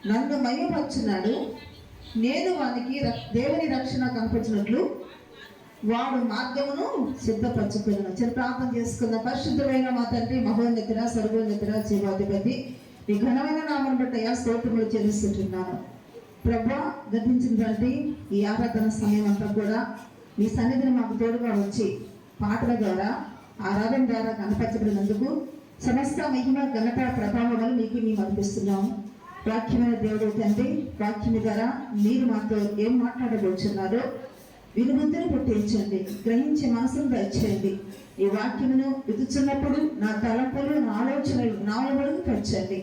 నన్ను మహిమపరుచున్నాడు. నేను వానికి దేవుని రక్షణ కనపరిచినట్లు వాడు మార్గమును సిద్ధపరచుకున్నాను. చిన్న ప్రార్థన చేసుకున్న పరిశుద్ధమైన మా తండ్రి, మహోన్నతుడ, సర్వోన్నతుడ, జీవాధిపతి, ఈ ఘనమైన నామను బట్టి స్తోత్రములు చెల్లిస్తుంటున్నాను. ప్రభా, గతించినటువంటి ఈ ఆరాధన సమయం అంతా కూడా మీ సన్నిధిని మాకు తోడుగా వచ్చి పాటల ద్వారా, ఆరాధన ద్వారా కనపరచబడినందుకు సమస్త మహిమ, ఘనత, ప్రభావాలు మీకు మేము అర్పిస్తున్నాము. వాక్యమైన దేవుడు తండ్రి, వాక్యం ద్వారా మీరు మాతో ఏం మాట్లాడబోచున్నారో వినుబుద్ధిని పుట్టించండి, గ్రహించే మనసును దయచేయండి. ఈ వాక్యమును విదుచున్నప్పుడు నా తలంపులు, నా ఆలోచనలు నాలుగు పెంచండి.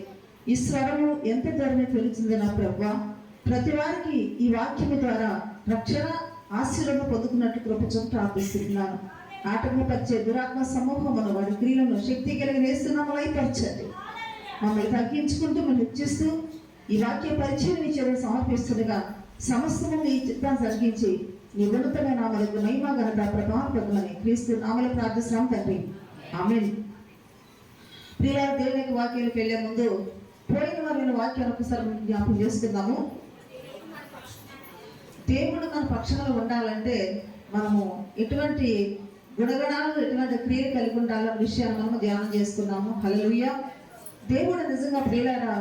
ఈ స్వరము ఎంత ధరని తెలుస్తుంది నా ప్రభా. ప్రతి వారికి ఈ వాక్యము ద్వారా రక్షణ ఆశీర్వాదం పొందుకున్నట్లు కృపచం ప్రార్థిస్తున్నాను. ఆటంకపరిచే దురాత్మ సమూహమును, వాడి క్రియలను శక్తి కలిగి వేస్తున్నాము లయపరచండి. మమ్మల్ని తగ్గించుకుంటూ మేము హెచ్చిస్తూ ఈ వాక్య పరిచయం మీ చెరువు సమర్పిస్తుండగా సమస్తము మీ చిత్తాన్ని జరిగించి నీ ఉన్నతమైన నామలకు మహిమ, ఘనత, ప్రభావం పొందమని క్రీస్తు నామములో ప్రార్థిస్తున్నాం తండ్రి, ఆమేన్. ప్రియులారా, దేవుని యొక్క వాక్యాలకు వెళ్లే ముందు పోయిన వారి వాక్యాన్ని ఒకసారి జ్ఞాపకం చేసుకుందాము. దేవుడు మన పక్షంలో ఉండాలంటే మనము ఎటువంటి గుణగణాలు, ఎటువంటి క్రియలు కలిగి ఉండాలన్న విషయాన్ని మనము ధ్యానం చేసుకున్నాము. హల్లెలూయా. దేవుడు నిజంగా ప్రియులారా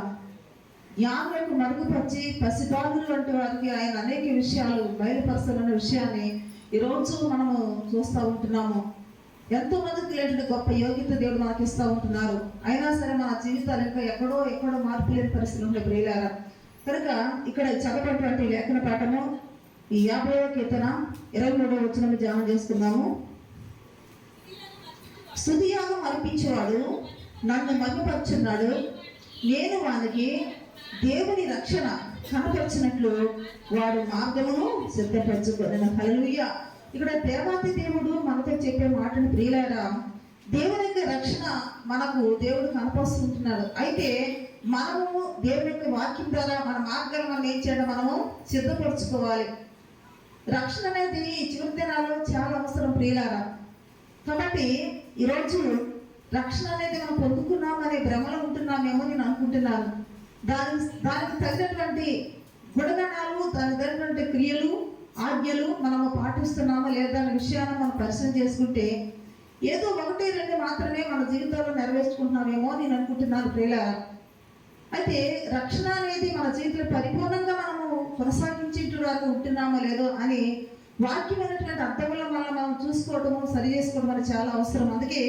జ్ఞానులకు మరుగుపరిచి పసిబాలురు వంటి వారికి ఆయన అనేక విషయాలు బయలుపరుస్తున్న విషయాన్ని ఈరోజు మనము చూస్తూ ఉంటున్నాము. ఎంతో మందికి లేని గొప్ప యోగ్యత దేవుడు మనకి ఇస్తూ ఉంటున్నారు. అయినా సరే మన జీవితాలు ఇంకా ఎక్కడో మార్పు లేని పరిస్థితులు ఉంటాయి ప్రియులారా. కనుక ఇక్కడ చదవబడినటువంటి లేఖన పాఠము ఈ 50వ కీర్తన 23వ వచనం ధ్యానం చేసుకున్నాము. స్తుతియాగం అర్పించేవాడు నన్ను మహిమపరుచున్నాడు. నేను వానికి దేవుని రక్షణ కనపరిచినట్లు వాడు మార్గమును సిద్ధపరచుకున్నాను. హల్లెలూయా. ఇక్కడ దేవాతి దేవుడు మనతో చెప్పే మాటను ప్రియులారా, దేవుని యొక్క రక్షణ మనకు దేవుడు కనపరుస్తుంటున్నాడు. అయితే మనము దేవుని యొక్క వాక్యం ద్వారా మన మార్గాలు మనం ఏం చేయడం, మనము సిద్ధపరచుకోవాలి. రక్షణ అనేది చివరి దినాల్లో చాలా అవసరం ప్రియులారా. కాబట్టి ఈరోజు రక్షణ అనేది మనం పొందుకున్నామనే భ్రమలో ఉంటున్నామేమో నేను అనుకుంటున్నాను. దానికి తగినటువంటి గుణగణాలు, దానికి తగినటువంటి క్రియలు, ఆజ్ఞలు మనము పాటిస్తున్నామా లేదా అనే విషయాన్ని మనం పరిశీలన చేసుకుంటే ఏదో 1-2 మాత్రమే మన జీవితంలో నెరవేర్చుకుంటున్నామేమో నేను అనుకుంటున్నాను ప్రియులారా. అయితే రక్షణ అనేది మన జీవితంలో పరిపూర్ణంగా మనము కొనసాగించేటప్పుడు ఉంటున్నామో లేదో అని వాక్యమైనటువంటి అర్థంలో మనం చూసుకోవడము, సరి చేసుకోవడం అనేది చాలా అవసరం. అందుకే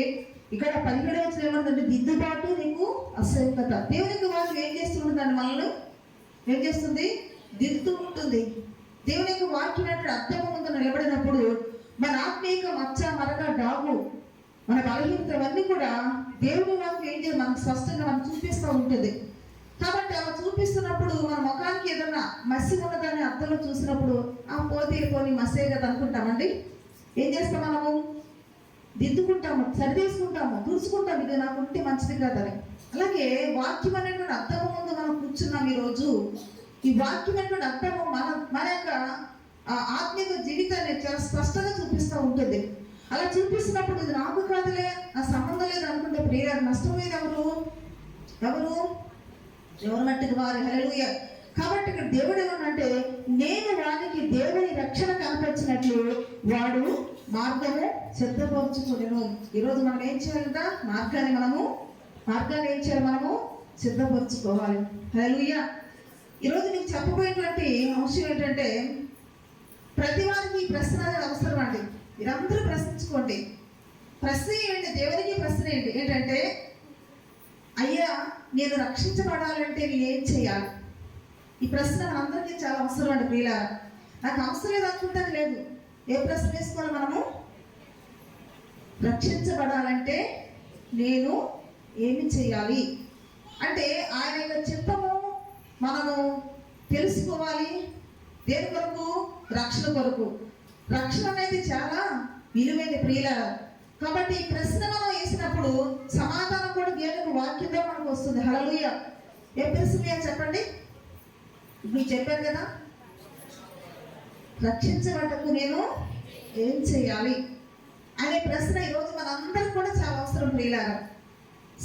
ఇక్కడ 17వ వచనం ఏమంటే దిద్దుబాటు నీకు అసహ్యత. దేవునికి వాక్యం ఏం చేస్తుంది, దాన్ని మనల్ని ఏం చేస్తుంది, దిద్దుతూ ఉంటుంది. దేవుని యొక్క వాక్యమైనటువంటి అర్థం ముందు నిలబడినప్పుడు మన ఆత్మీయ మచ్చ, మరక, డాగు, మన బలహీనత అవన్నీ కూడా దేవుని వాక్యం ఏం చేయాలి, మనకు స్పష్టంగా మనం చూపిస్తూ ఉంటుంది. కాబట్టి అలా చూపిస్తున్నప్పుడు మన ముఖానికి ఏదన్నా మసి ఉన్నదాన్ని అర్థంలో చూసినప్పుడు ఆ పోనీ మసే కదా అనుకుంటామండి. ఏం చేస్తాం, మనము దిద్దుకుంటాము, సరి తీసుకుంటాము, చూసుకుంటాం, ఇది నాకు ఉంటే మంచిది కదని. అలాగే వాక్యం అనేటువంటి అర్థము ముందు మనం కూర్చున్నాం. ఈరోజు ఈ వాక్యం అనేటువంటి అర్థము మన యొక్క ఆత్మీయ జీవితాన్ని చాలా స్పష్టంగా చూపిస్తూ ఉంటుంది. అలా చూపిస్తున్నప్పుడు ఇది నాకు కాదులే, నా సంబంధం లేదు అనుకుంటే ప్రియులారా నష్టపోయేది ఎవరు మట్టికి వారు. హల్లెలూయా. కాబట్టి ఇక్కడ దేవుడు ఏమన్నంటే నేను వానికి దేవుని రక్షణ కనపరిచినట్లు వాడు మార్గము సిద్ధపరచుకునేను. ఈరోజు మనం ఏం చేయాలంట, మార్గాన్ని ఏం చేయాలి, మనము సిద్ధపరచుకోవాలి. హల్లెలూయా. ఈరోజు మీకు చెప్పబోయేటువంటి అంశం ఏంటంటే ప్రతి వారికి ఈ ప్రశ్న అనేది అవసరం అండి. మీరందరూ ప్రశ్నించుకోండి. ప్రశ్న ఏంటి, దేవునికి ప్రశ్న ఏంటంటే అయ్యా నేను రక్షించబడాలంటే నేను ఏం చేయాలి? ఈ ప్రశ్న మనందరికీ చాలా అవసరం అండి ప్రియులారా. నాకు అవసరం లేదు అనుకుంటాను లేదు. ఏ ప్రశ్న వేసుకోవాలి, మనము రక్షించబడాలంటే నేను ఏమి చేయాలి అంటే ఆయన యొక్క చిత్తము మనము తెలుసుకోవాలి. దేని కొరకు? రక్షణ కొరకు. రక్షణ అనేది చాలా విలువైన ప్రియులారా. కాబట్టి ఈ ప్రశ్న మనం వేసినప్పుడు సమాధానం కూడా దేవుని వాక్యంలో మనకు వస్తుంది. హల్లెలూయా. ఏ ప్రశ్న చెప్పండి, మీరు చెప్పారు కదా, రక్షించబడకు నేను ఏం చేయాలి అనే ప్రశ్న ఈరోజు మనందరికి కూడా చాలా అవసరం ప్రియులారా.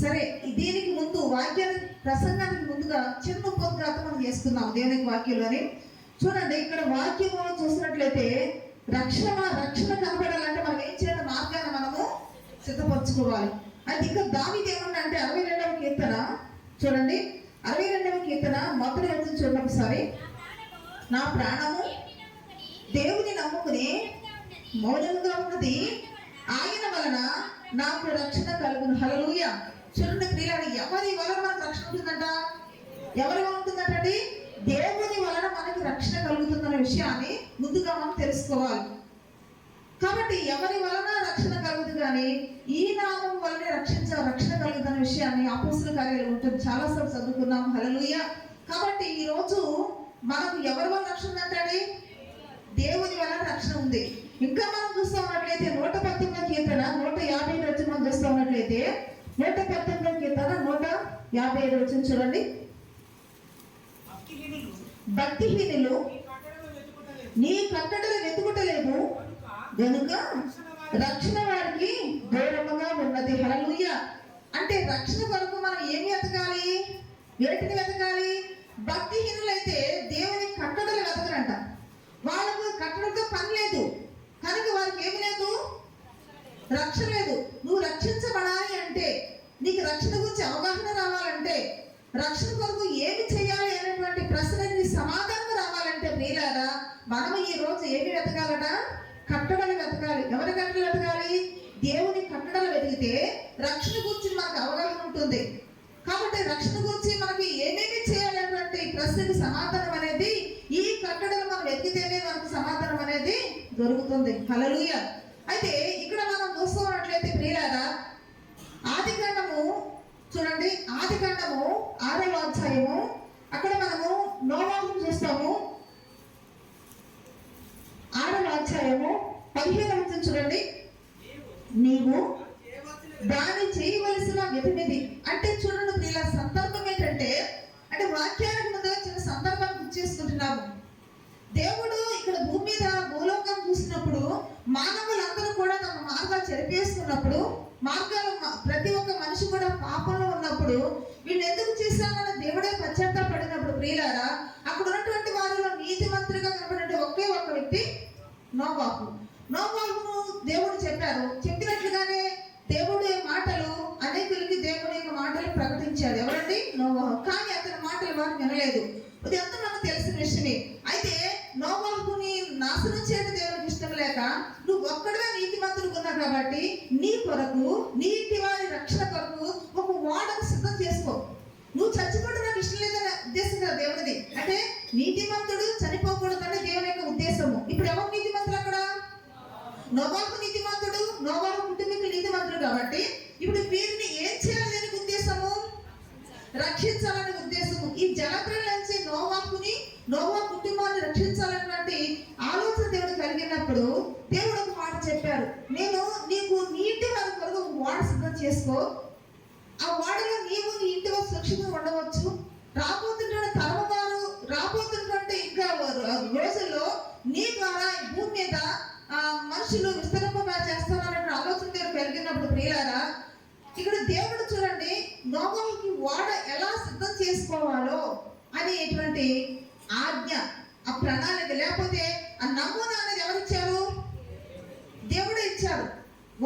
సరే, దీనికి ముందు వాక్యానికి ప్రసంగానికి ముందుగా చిన్న ఉపగ్రహం మనం చేసుకుందాం దేవునికి వాక్యంలోని. చూడండి, ఇక్కడ వాక్యము చూసినట్లయితే రక్షణ కనబడాలంటే మనం ఏం చేయాలి? మార్గాన్ని మనము సిద్ధపరచుకోవాలి. అయితే ఇంకా దావీదు ఏమన్నా అంటే 62వ కీర్తన చూడండి, 62వ కీర్తన మొదటి వచనం చూడండి ఒకసారి. నా ప్రాణము దేవుని నమ్ముకుని మౌనంగా ఉన్నది, ఆయన వలన నాకు రక్షణ కలుగును. హల్లెలూయా. చూడండి ప్రియులారా, ఎవరి వలన మనకు రక్షణ ఉంటుందంట? ఎవరి వలన ఉంటుందంటండి? దేవుని వలన మనకు రక్షణ కలుగుతుందనే విషయాన్ని ముందుగా మనం తెలుసుకోవాలి. కాబట్టి ఎవరి వలన రక్షణ కలుగుతుంది కానీ ఈ నామం వలనే రక్షణ కలుగుతున్న విషయాన్ని అపోస్తుల కార్యాలు ఉంటుంది, చాలాసార్లు చదువుకున్నాం. హల్లెలూయా. కాబట్టి ఈ రోజు మనకు ఎవరి వల్ల రక్షణ ఉందంటే దేవుని వలన రక్షణ ఉంది. ఇంకా మనం చూస్తూ ఉన్నట్లయితే 119వ కీర్తన 150 వచ్చి మనం చూస్తూ ఉన్నట్లయితే 119వ కీర్తన 155 వచ్చి చూడండి. భక్తిహీనులు నీ కట్టడలు వెతుకుటలేదు గనుక రక్షణ వారికి దూరముగా ఉన్నది. హల్లెలూయా. అంటే రక్షణ కొరకు మనం ఏమి వెతకాలి? వేటిని వెతకాలి? భక్తిహీనులైతే దేవుని కట్టడలు వెతకరంట. వాళ్ళకు కట్టడంతో పని లేదు కనుక వారికి ఏమి లేదు? రక్షణ లేదు. నువ్వు రక్షించబడాలి అంటే, నీకు రక్షణ గురించి అవగాహన రావాలంటే, రక్షణ కొరకు ఏమి చేయాలి అనేటువంటి ప్రశ్నకి సమాధానం రావాలంటే ప్రియులారా, మనం ఈ రోజు ఏమి వెతకాలట? కట్టడలు వెతకాలి. ఎవరి కట్టడలు వెతకాలి? దేవుని కట్టడలు వెతికితే రక్షణ గురించి మనకు అవగాహన ఉంటుంది. కాబట్టి రక్షణ గురించి మనకి ఏమేమి చేయాలనేటువంటి ప్రశ్నకి సమాధానం అనేది ఈ కట్టడలు మనం వెతికితేనే మనకు సమాధానం అనేది దొరుకుతుంది. హల్లెలూయా. అయితే ఇక్కడ మనం చూస్తున్నట్లయితే ప్రియులారా, ఆదికాండము చూడండి, ఆదికాండము 6వ అధ్యాయము, అక్కడ మనము నోవాహును చూస్తాము. 6వ అధ్యాయము 15వ వచనం చూడండి. నీవు దాన్ని చేయవలసిన విధమిది. అంటే చూడండి ప్రియుల, సందర్భం ఏంటంటే, అంటే వాక్యానికి ముందుగా చిన్న సందర్భాన్ని గుర్తు చేసుకుంటున్నాము. దేవుడు ఇక్కడ భూమి మీద భూలోకం చూసినప్పుడు మానవులందరూ కూడా తమ మార్గాలు చెరిపేసుకున్నప్పుడు, మార్గాలు ప్రతి ఒక్క మనిషి కూడా పాపంలో ఉన్నప్పుడు వీళ్ళు ఎందుకు చేశామన్న దేవుడే పశ్చాత్తాపడినప్పుడు ప్రియులారా, అక్కడ ఉన్నటువంటి వారిలో నీతిమంతుడిగా కనబడే ఒకే ఒక్క వ్యక్తి నోవాహు. నోవాహును దేవుడు చెప్పినట్లుగానే దేవుడు మాటలు అనేకులకి దేవుడి యొక్క మాటలు ప్రకటించాడు. ఎవరండి? నోవాహు. కానీ అతని మాటలు వారు వినలేదు. ఇది అంతా మనకు తెలిసిన విషయమే. అయితే నోవాహుని నాశనం చేయడం దేవునికి ఇష్టం లేక, నువ్వు ఒక్కడే నీతిమంతుడు ఉన్నావు కాబట్టి నీ కొరకు, నీటి వారి రక్షణ కొరకు ఒక ఓడను సిద్ధం చేసుకో. నువ్వు చచ్చిపోవడం నాకు ఇష్టం లేదనే ఉద్దేశం కదా దేవుడిది. అంటే నీతిమంతుడు చనిపోకూడదని దేవుని యొక్క ఉద్దేశము. ఇప్పుడు ఎవరు నీతిమంతుడు? అక్కడ నోవాహు నీతిమంతుడు, నోవాహు కుటుంబీకులు నీతిమంతుడు కాబట్టి ఇప్పుడు వీరిని ఏం చేయాలని ఉద్దేశము? రక్షించాలనే ఉద్దేశము. ఈ జలప్రలయం నుంచి నోవాహు కుటుంబాన్ని రక్షించాలన్నటువంటి ఆలోచన దేవుడు కలిగినప్పుడు దేవుడు ఒక మాట చెప్పారు, నేను నీకు నీటి వారి కొరకు ఓడ సిద్ధం చేసుకో. ఆ ఓడలో నీవు నీ ఇంటి వారు సురక్షితంగా ఉండవచ్చు. రాబోతున్నటువంటి ఇంకా రోజుల్లో నీ ద్వారా భూమి మీద మనుషులు విస్తరింప చేస్తారన్న ఆలోచన దేవుడు కలిగినప్పుడు ప్రియులారా, ఇక్కడ దేవుడు చూడండి నోవాహుకి ఓడ ఎలా సిద్ధం చేసుకోవాలో అనేటువంటి ఆజ్ఞ, ఆ ప్రణాళిక, లేకపోతే ఆ నమూనా అనేది ఎవరు ఇచ్చారు? దేవుడే ఇచ్చారు.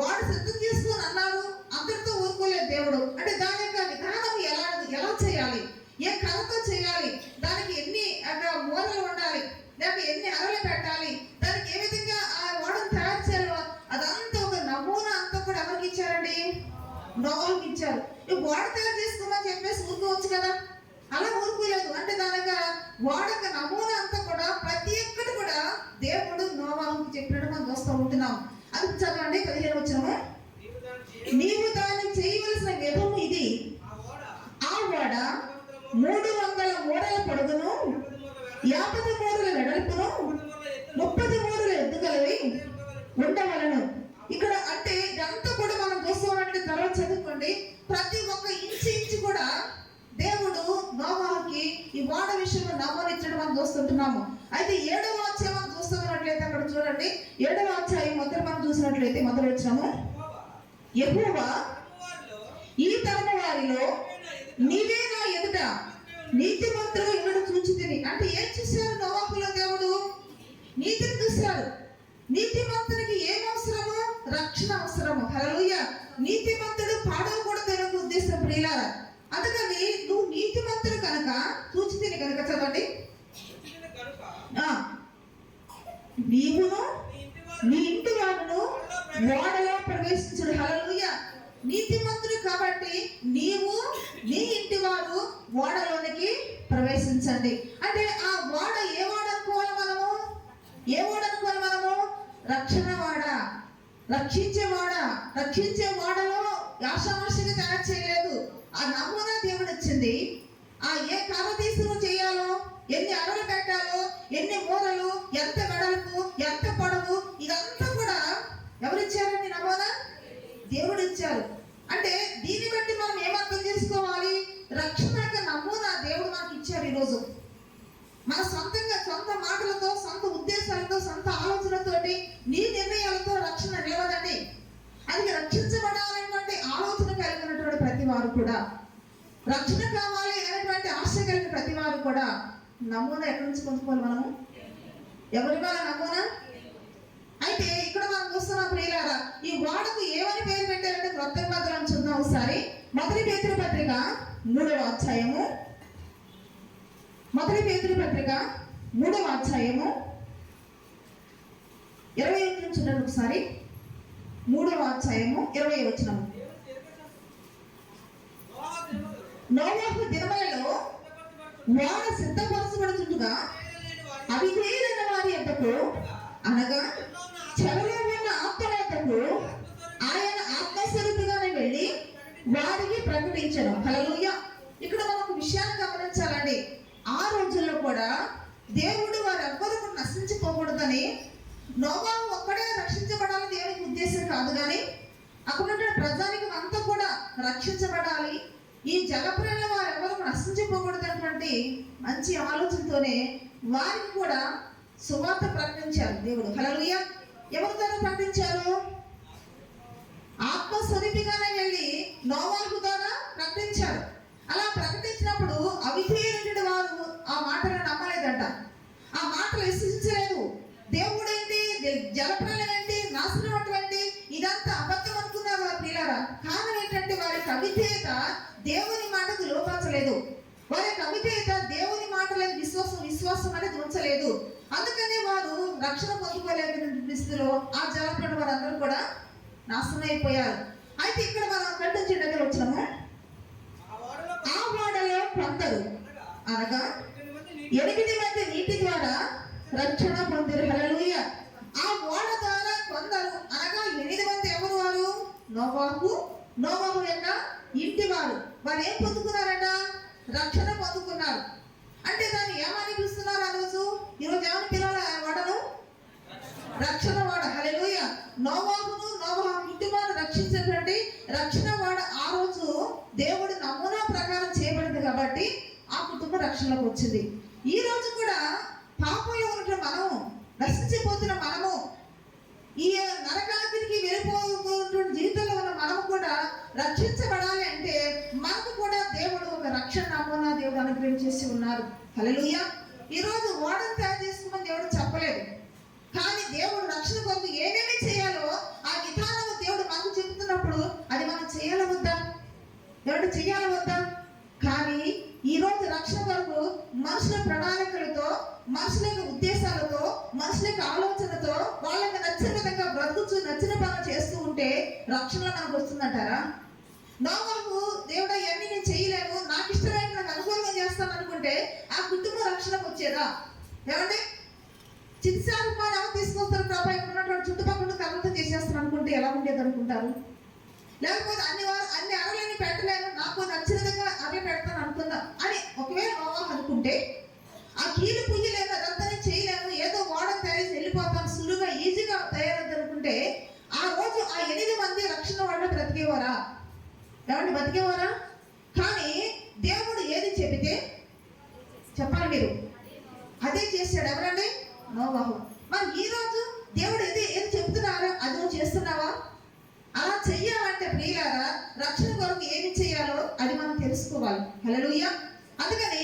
ఓడ సిద్ధం చేసుకొని అన్నారు, అందరితో ఊరుకోలేదు దేవుడు. అంటే దాని యొక్క విధానం ఎలా చేయాలి, ఏ కళతో చేయాలి, దానికి ఎన్ని మూలలు ఉండాలి, లేక ఎన్ని అరలు పెట్టాలి, దానికి ఏ విధంగా ఆ ఓడను తయారు చేయాలో అదంతా ఒక నమూనా అంతా కూడా ఎవరికి ఇచ్చారండి? నోవాహుకి ఇచ్చారు. ఈ ఓడ తయారు చేసుకోమని చెప్పేసి ఊరుకోవచ్చు కదా, అలా ఊరుకోలేదు. అంటే దానికి ఓడక నమూనా అంతా కూడా ప్రతి ఒక్కటి కూడా దేవుడు నోవాహుకి చెప్పినట్టు మనం చూస్తూ ఉంటున్నాం. అది చదవండి 15వ వచనము. నీవు దాన్ని చేయవలసిన విధము ఇది, ఆ ఓడ 300 మూరల పొడుగును, 50 మూరల వెడల్పును, 30 మూరల ఎత్తుగలవి ఉండవలను. ఇక్కడ అంటే ఇదంతా కూడా మనం చూస్తామంటే తర్వాత చదువుకోండి. ప్రతి ఒక్క ఇంచు కూడా దేవుడు నోవాహుకి ఈ ఓడ విషయంలో నమూనిచ్చడం మనం చూస్తుంటున్నాము. అయితే 7వ అధ్యాయం మనం చూస్తున్నట్లయితే అక్కడ చూడండి, 7వ అధ్యాయం మొదటి మనం చూసినట్లయితే మొదలు వచ్చినాము. యెహోవా ఈ తరము వారిలో నీవే నా ఎదుట నీతిమంతుడు ఇక్కడ చూచితిని. అంటే ఏం చూశారు నోవాహులో దేవుడు? నీతిని చూశారు. నీతిమంతునికి ఏం అవసరము? రక్షణ అవసరము. హల్లెలూయా. నీతిమంతుడు పాడవకూడదు అనే ఉద్దేశం ప్రియులారా. అందుకని నువ్వు నీతిమంతుడు కనుక చూచితిని కనుక చదవండి. నీవును నీ ఇంటి వారును ఓడలో ప్రవేశించుడు. హల్లెలూయా. నీతిమంతుడు కాబట్టి నీవు నీ ఇంటి వారు ఓడలోనికి ప్రవేశించండి. అంటే ఆ ఓడ ఏ ఓడ అనుకోవాలి మనము? ఏ ఓడ అనుకోవాలి మనము? రక్షణ వాడ, రక్షించే వాడ. రక్షించే వాడలో ఆషామాషిగా తయారు చేయలేదు. ఆ నమూనా దేవుడు వచ్చింది. ఆ ఏ కారతీసును చేయాలో, ఎన్ని అరలు పెట్టాలో, ఎన్ని మూరలు, ఎంత వెడల్పు, ఎంత పొడవు, ఇదంతా కూడా ఎవరిచ్చారండి నమూనా? దేవుడు ఇచ్చారు. అంటే దీన్ని బట్టి మనం ఏమర్థం చేసుకోవాలి? రక్షణ నమూనా దేవుడు మనకి ఇచ్చారు. ఈరోజు మన సొంతంగా సొంత మాటలతో, సొంత ఉద్దేశాలతో, సొంత ఆలోచనతోటి, నీ నిర్ణయాలతో రక్షణ నిలవదండి. అది రక్షించబడాలనేటువంటి ఆలోచన కలిగినటువంటి ప్రతి వారు కూడా, రక్షణ కావాలి అనేటువంటి ఆశ కలిగిన ప్రతి వారు కూడా నమూనా ఎక్కడి నుంచి పొందుకోవాలి మనము? ఎవరి వల్ల నమూనా? అయితే ఇక్కడ మనం చూస్తున్నాం ప్రియులారా, ఈ ఓడకు ఏమని పేరు పెట్టారంటే క్రొత్త నిబంధనలో చూద్దాం ఒకసారి. మొదటి పేతురు పత్రిక 3వ అధ్యాయము, మొదటి పేతురు పత్రిక 3వ అధ్యాయము 21 నుంచి చూడండి ఒకసారి. 3వ అధ్యాయము 20వ వచనము. నోవాహు దినములలో ఓడ సిద్ధపరచబడుతుండగా అవిధేయులైన వారి యొద్దకు, అనగా చెరలో ఉన్న ఆత్మల యొద్దకు ఆయన ఆత్మస్వరూపిగానే వెళ్ళి వారికి ప్రకటించడం. హల్లెలూయా. ఇక్కడ మనం ఒక విషయాన్ని గమనించాలండి. ఆ రోజుల్లో కూడా దేవుడు వారెవ్వరూ నశించిపోకూడదని, నోవాహు ఒక్కడే రక్షించబడాలని దేవునికి ఉద్దేశం కాదు, కానీ అక్కడ ఉన్న ప్రజానికి అంతా కూడా రక్షించబడాలి, ఈ జలప్రలయంలో వారెవ్వరూ నశించిపోకూడదన్నటువంటి మంచి ఆలోచనతోనే వారికి కూడా సువార్త ప్రకటించారు దేవుడు. హల్లెలూయా. ఎవరి ద్వారా ప్రకటించారు? ఆత్మస్వరూపిగానే వెళ్ళి నోవాహు ద్వారా ప్రకటించారు. అలా ప్రకటించినప్పుడు అవిధేయులైన వారు ఆ మాటలను నమ్మలేదంట, ఆ మాటలు విశ్వసించలేదు. దేవుడు ఏంటి, జలప్రలయం ఏంటి, నాశనం అటువంటి ఇదంతా అబద్ధం అనుకున్నారు వారు ప్రియులారా. కారణం ఏంటంటే వారి అవిధేయత దేవుని మాటకు లోపించలేదు. వారి అవిధేయత దేవుని మాటలకు విశ్వాసం అనేది ఉంచలేదు. అందుకనే వారు రక్షణ పొందుకోలేని స్థితిలో ఆ జలప్రలయం వారందరూ కూడా నాశనం అయిపోయారు. అయితే ఇక్కడ మనం కట్టించే వచ్చినాము. ఆ ఓడలో కొందరు, అనగా 8 మంది నీటి ద్వారా రక్షణ పొందిరు. హల్లెలూయా. ఆ ఓడ ద్వారా కొందరు, అనగా 8 మంది ఎవరు వారు? నోవాహు యొక్క ఇంటి వారు. వారు ఏం పొందుకున్నారట? రక్షణ పొందుకున్నారు. అంటే దాన్ని ఏమని పిలుస్తున్నారు ఆ రోజు? ఈరోజు ఏమని పిలవాలి ఆ ఓడను? రక్షణ వాడ. హల్లెలూయా. నోవాహు ఇంటి వారు రక్షించినటువంటి రక్షణ వాడ ఆ రోజు దేవుడి నమూనా ప్రకారం చేయబడింది కాబట్టి ఆ కుటుంబం రక్షణలోకి వచ్చింది. ఈ రోజు కూడా పాపంలో ఉన్న మనము, నశించిపోతున్న మనము, ఈ నరకాగ్నికి వెళ్ళిపోతున్న జీవితంలో ఉన్న మనము కూడా రక్షించబడాలి అంటే మనకు కూడా దేవుడు ఒక రక్షణ నమూనా దేవుడు అనుగ్రహించేసి ఉన్నారు. హల్లెలూయా. ఈరోజు ఓడను తయారు చేసుకోమని దేవుడు చెప్పలేదు, కానీ దేవుడు రక్షణ కొరకు ఏమేమి చేయాలో ఆ విధానము దేవుడు మనకు చెబుతున్నప్పుడు అది మనం చేయాల వద్దా? దేవుడు చేయాల వద్దా? కానీ ఈరోజు రక్షణ కొరకు మనుషుల ప్రణాళికలతో, మనుషుల యొక్క ఉద్దేశాలతో, మనుషుల యొక్క ఆలోచనతో వాళ్ళకి నచ్చిన విధంగా బ్రతుకుతూ నచ్చిన పనులు చేస్తూ ఉంటే రక్షణలో మనకు వస్తుందంటారా? నోవాహు దేవుడా ఇవన్నీ నేను చేయలేను, నాకు ఇష్టమైన నాకు అనుకూలంగా చేస్తాను అనుకుంటే ఆ కుటుంబ రక్షణకు వచ్చేదా? ఏమంటే చిత్సారు ఎవరు తీసుకొస్తారు ప్రభా, ఇక్కడ ఉన్నటువంటి చుట్టుపక్కల కర్రలతో చేసేస్తాను అనుకుంటే ఎలా ఉండేది అనుకుంటారు? లేకపోతే అన్ని అరలేని పెట్టలేను, నాకు నచ్చిన విధంగా అరే పెడతాను అనుకుందాం అని ఒకవేళ నోవాహు అనుకుంటే ఆ కీలు పుయ్యలేను, అదంతా చేయలేను, ఏదో ఓడను తయారు వెళ్ళిపోతాను, సులువుగా ఈజీగా తయారవుతుంది అనుకుంటే ఆ రోజు ఆ 8 మంది రక్షణ వాళ్ళు బ్రతికేవారా? ఏమంటే బతికేవారా? కానీ దేవుడు ఏది చెబితే చెప్పాలి మీరు, అదే చేశాడు. ఎవరండి? నోవాహు. మరి ఈ రోజు దేవుడు ఏది చెప్తున్నారో అది నువ్వు చేస్తున్నావా? అలా చెయ్యాలంటే ప్రియులారా రక్షణ కొరకు ఏమి చేయాలో అది హల్లెలూయా. అందుకని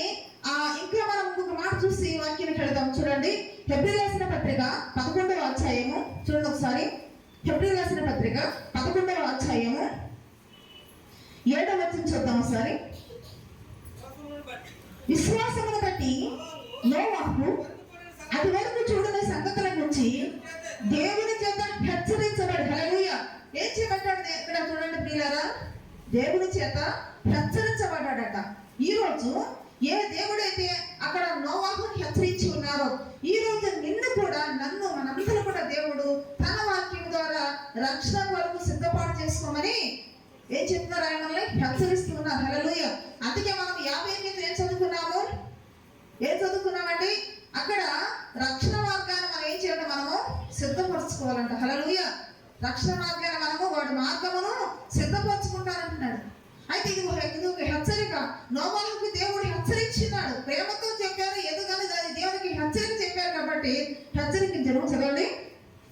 ఇంకా మనం ఇంకొక మాట చూసి వాక్యానికి వెళదాం. చూడండి, హెబ్రీయులకు రాసిన పత్రిక 11వ అధ్యాయము చూడండి ఒకసారి. హెబ్రీయులకు రాసిన పత్రిక 11వ అధ్యాయము 7వ వచనం చూద్దాం ఒకసారి. విశ్వాసమును బట్టి నోవాహు అది వరకు చూడని సంగతుల గురించి దేవుని చేత హెచ్చరించబడి, హల్లెలూయా, ఏం చేయబడ్డాడు ఇక్కడ చూడండి ప్రియులారా, దేవుని చేత హెచ్చరించబడ్డాడట. ఈ రోజు ఏ దేవుడైతే అక్కడ నోవాహుని హెచ్చరించి ఉన్నారో, ఈ రోజు నిన్ను కూడా నన్ను మనందరూ కూడా దేవుడు తన వాక్యం ద్వారా రక్షణ కొరకు సిద్ధపాటు చేసుకోమని ఏం చెప్తున్నారు, ఆయనల్ని హెచ్చరిస్తున్నారు. హల్లెలూయా. అందుకే మనం 50 ఏం చదువుకున్నామండి, అక్కడ రక్షణ మార్గాన్ని మనం ఏం చేయాలి, మనము సిద్ధపరచుకోవాలంట. హల్లెలూయా. రక్షణ మార్గాన్ని మనము వాడి మార్గమును సిద్ధపరచుకుంటానంటున్నాడు. అయితే ఇది ఒక హెచ్చరిక. నోవాహుకు దేవుడు హెచ్చరించినాడు, ప్రేమతో చెప్పారు, ఎదుగానే దాని దేవునికి హెచ్చరిక చెప్పారు కాబట్టి హెచ్చరించారు. చదవండి,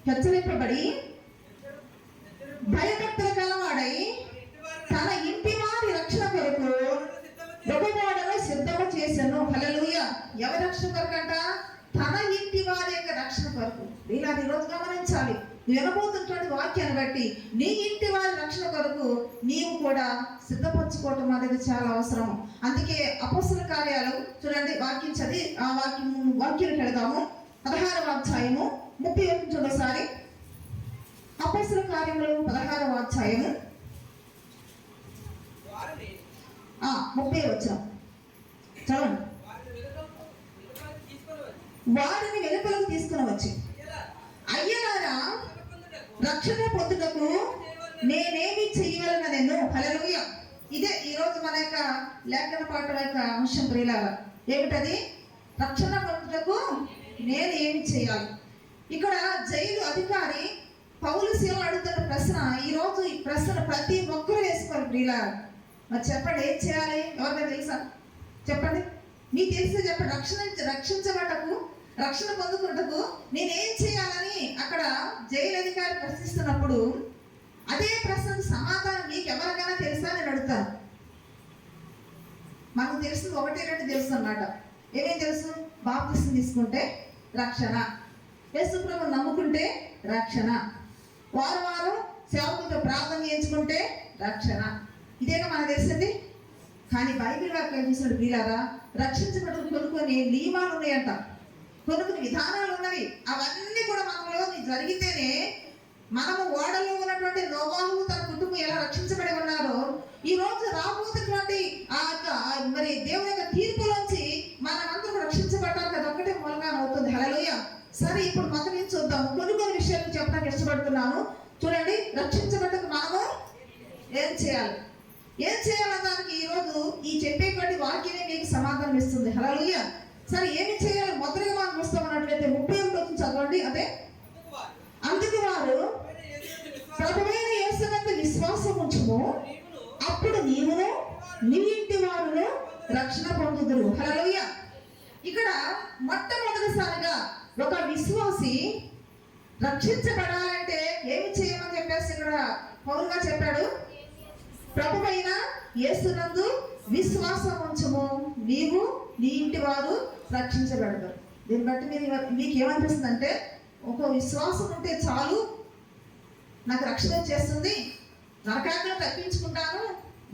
హెచ్చరింపబడి భయభక్తుల కలవాడై తన ఇంటి వారి రక్షణ కొరకు ప్రభువాడను సిద్ధము చేశాను. హల్లెలూయా. ఎవరి రక్షణ కొరకు అంట? తన ఇంటి వారి యొక్క రక్షణ కొరకు. ఇలా ఈరోజు గమనించాలి, వినబోతున్నటువంటి వాక్యాన్ని బట్టి నీ ఇంటి వారి రక్షణ కొరకు నీవు కూడా సిద్ధపరచుకోవటం అనేది చాలా అవసరం. అందుకే అపోస్తల కార్యాలు చూడండి, వాక్యం చదివి ఆ వాక్యానికి వెళదాము. 16వ అధ్యాయము 30 చూడసారి. అపోస్తల కార్యములు 16వ అధ్యాయము 30 వచనం చదవండి. వారిని వెలుపలకు తీసుకుని వచ్చి, అయ్యలారా, రక్షణ పొందుటకు నేనేమి చేయగలనెను. హల్లెలూయా. ఇదే ఈరోజు మన యొక్క లేఖన పాఠం యొక్క అంశం ప్రియులారా. ఏమిటది? రక్షణ పొందుటకు నేను ఏమి చేయాలి. ఇక్కడ జైలు అధికారి పౌలు శీలను అడుగుతున్న ప్రశ్న, ఈరోజు ఈ ప్రశ్న ప్రతి ఒక్కరూ వేసుకోవాలి ప్రియులారా. మరి చెప్పండి, ఏం చేయాలి? ఎవరికైనా తెలుసా? చెప్పండి, మీకు తెలిస్తే చెప్పండి. రక్షించబడటకు, రక్షణ పొందుకుంటకు నేనేం చేయాలని అక్కడ జైలు అధికారి ప్రశ్నిస్తున్నప్పుడు అదే ప్రశ్నకు సమాధానం మీకు ఎవరికైనా తెలుసా నేను అడుగుతాను. మనకు తెలుసు, 1-2 తెలుసు అన్నమాట. ఏమేం తెలుసు? బాప్తిసం తీసుకుంటే రక్షణ, యేసు ప్రభువును నమ్ముకుంటే రక్షణ, వారం సేవకులతో ప్రార్థన చేయించుకుంటే రక్షణ. ఇదేగా మనకు తెలిసింది. కానీ బైబిల్ వాక్యం చూసినట్టు వీలారా, రక్షించబడుకు కొన్ని నియమాలు ఉన్నాయంట, కొన్ని విధానాలు ఉన్నవి. అవన్నీ కూడా మనలో జరిగితేనే మనము ఓడలో ఉన్నటువంటి నోవాహు తన కుటుంబం ఎలా రక్షించబడి ఉన్నారో, ఈ రోజు రాబోతున్నటువంటి మరి దేవుని యొక్క తీర్పులోంచి మనమందరం రక్షించబడడానికి అదొక్కటే మూలంగా అవుతుంది. హల్లెలూయా. సరే, ఇప్పుడు మొదటి నుంచి చూద్దాము. కొన్ని విషయాలు చెప్పడానికి ఇష్టపడుతున్నాను. చూడండి, రక్షించబడటకు మనము ఏం చేయాలన్నదానికి ఈరోజు ఈ చెప్పేటువంటి వాక్యమే మీకు సమాధానం ఇస్తుంది. హల్లెలూయా. సరే, ఏమి చేయాలి? మొదటిగా మనం చూస్తామన్నట్లయితే 31 చదవండి. అదే, అందుకు వారు ప్రభువైన యేసునందు విశ్వాసం ఉంచుము, అప్పుడు నీవును నీ ఇంటి వారును రక్షణ పొందుదురు. హల్లెలూయా. ఇక్కడ మొట్టమొదటిసారిగా ఒక విశ్వాసి రక్షించబడాలంటే ఏమి చేయమని చెప్పేసి ఇక్కడ పౌలుగా చెప్పాడు. ప్రభువైన యేసునందు విశ్వాసం ఉంచుము, నీవు నీ ఇంటి వారు రక్షించబడతారు. దీన్ని బట్టి మీకు ఏమనిపిస్తుంది అంటే, ఒక విశ్వాసం ఉంటే చాలు, నాకు రక్షణ చేస్తుంది, నరకాగ్ని తప్పించుకుంటాను,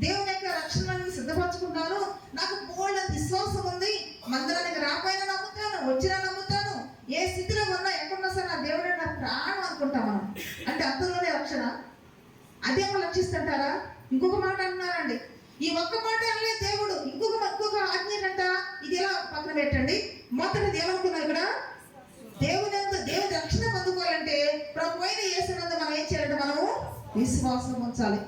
దేవుని యొక్క రక్షణని సిద్ధపరచుకుంటాను, నాకు బోల్డ్ విశ్వాసం ఉంది, మందిరానికి రాకపోయినా నమ్ముతాను, వచ్చినా నమ్ముతాను, ఏ స్థితిలో ఉన్నా ఎక్కడున్నా సరే నా దేవుడే నా ప్రాణం అనుకుంటాం మనం. అంటే అంతలోనే రక్షణ. అదేమో రక్షిస్తుంటారా? ఇంకొక మాట అంటున్నారండి. ఈ ఒక్క మాట అనలే దేవుడు, ఇంకొక ఆజ్ఞ అంట. ఇది ఎలా పక్కన పెట్టండి. మొదటిది ఏమనుకున్నారు ఇక్కడ? దేవుని రక్షణ పొందుకోవాలంటే ప్రభువైన యేసునందు మనం ఏం చేయాలంటే మనము విశ్వాసం ఉంచాలి.